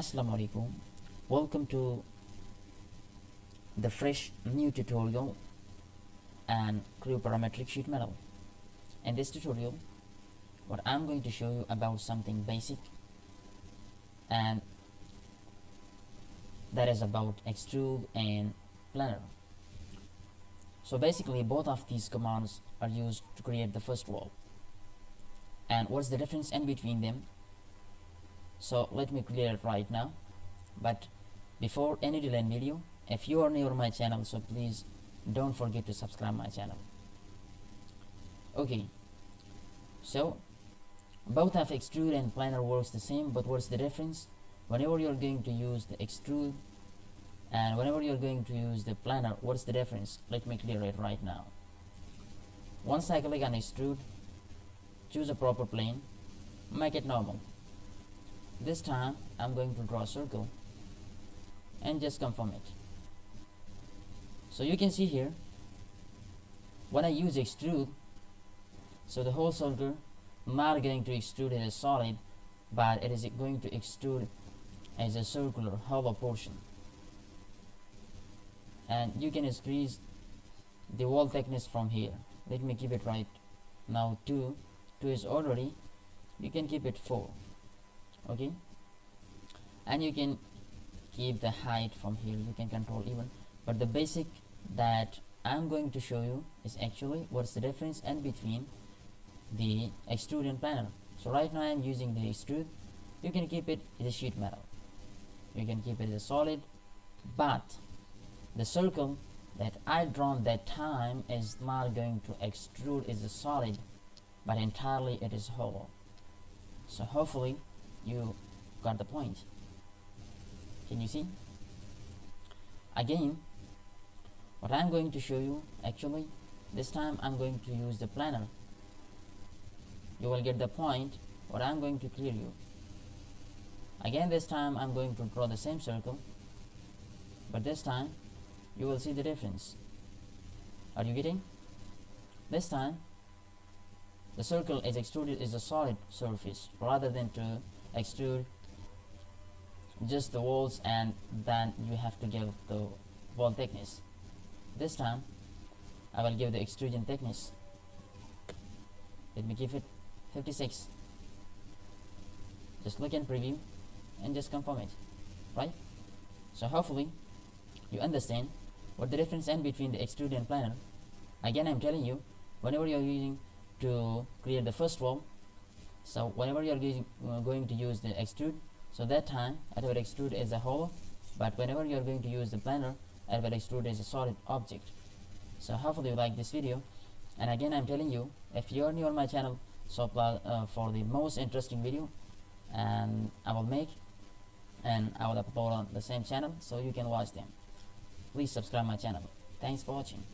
Assalamu alaikum. Welcome to the fresh new tutorial and CREO parametric sheet metal. In this tutorial, what I'm going to show you about something basic, and that is about extrude and planer. So basically both of these commands are used to create the first wall. And what's the difference in between them? So let me clear it right now. But before any delay in video, if you are new to my channel, so please don't forget to subscribe my channel. Okay, so both of extrude and planer works the same, but what's the difference? Whenever you're going to use the extrude and whenever you're going to use the planer, what's the difference? Let me clear it right now. Once I click on extrude, choose a proper plane, make it normal. This time I'm going to draw a circle and just confirm it. So you can see here, when I use extrude, so the whole circle not going to extrude as a solid, but it is going to extrude as a circular hollow portion. And you can increase the wall thickness from here. Let me keep it right now 2 is already, you can keep it 4. Okay, and you can keep the height from here, you can control even, but the basic that I'm going to show you is actually what's the difference in between the extrude and planer. So right now I'm using the extrude. You can keep it as a sheet metal, you can keep it as a solid, but the circle that I drawn that time is not going to extrude as a solid, but entirely it is hollow. So hopefully you got the point. Can you see? Again, what I'm going to show you, actually this time I'm going to use the planer. You will get the point what I'm going to clear you. Again, this time I'm going to draw the same circle, but this time you will see the difference. Are you getting? This time the circle is extruded as a solid surface rather than to extrude just the walls and then you have to give the wall thickness. This time I will give the extrusion thickness. Let me give it 56. Just look and preview and just confirm it, right? So hopefully you understand what the difference in between the extrude and planer. Again, I'm telling you, whenever you're using to create the first wall, so whenever you're going to use the extrude, so that time it will extrude as a hollow, but whenever you're going to use the planer, it will extrude as a solid object. So hopefully you like this video, and again I'm telling you, if you're new on my channel, so for the most interesting video and I will make and I will upload on the same channel, so you can watch them. Please subscribe my channel. Thanks for watching.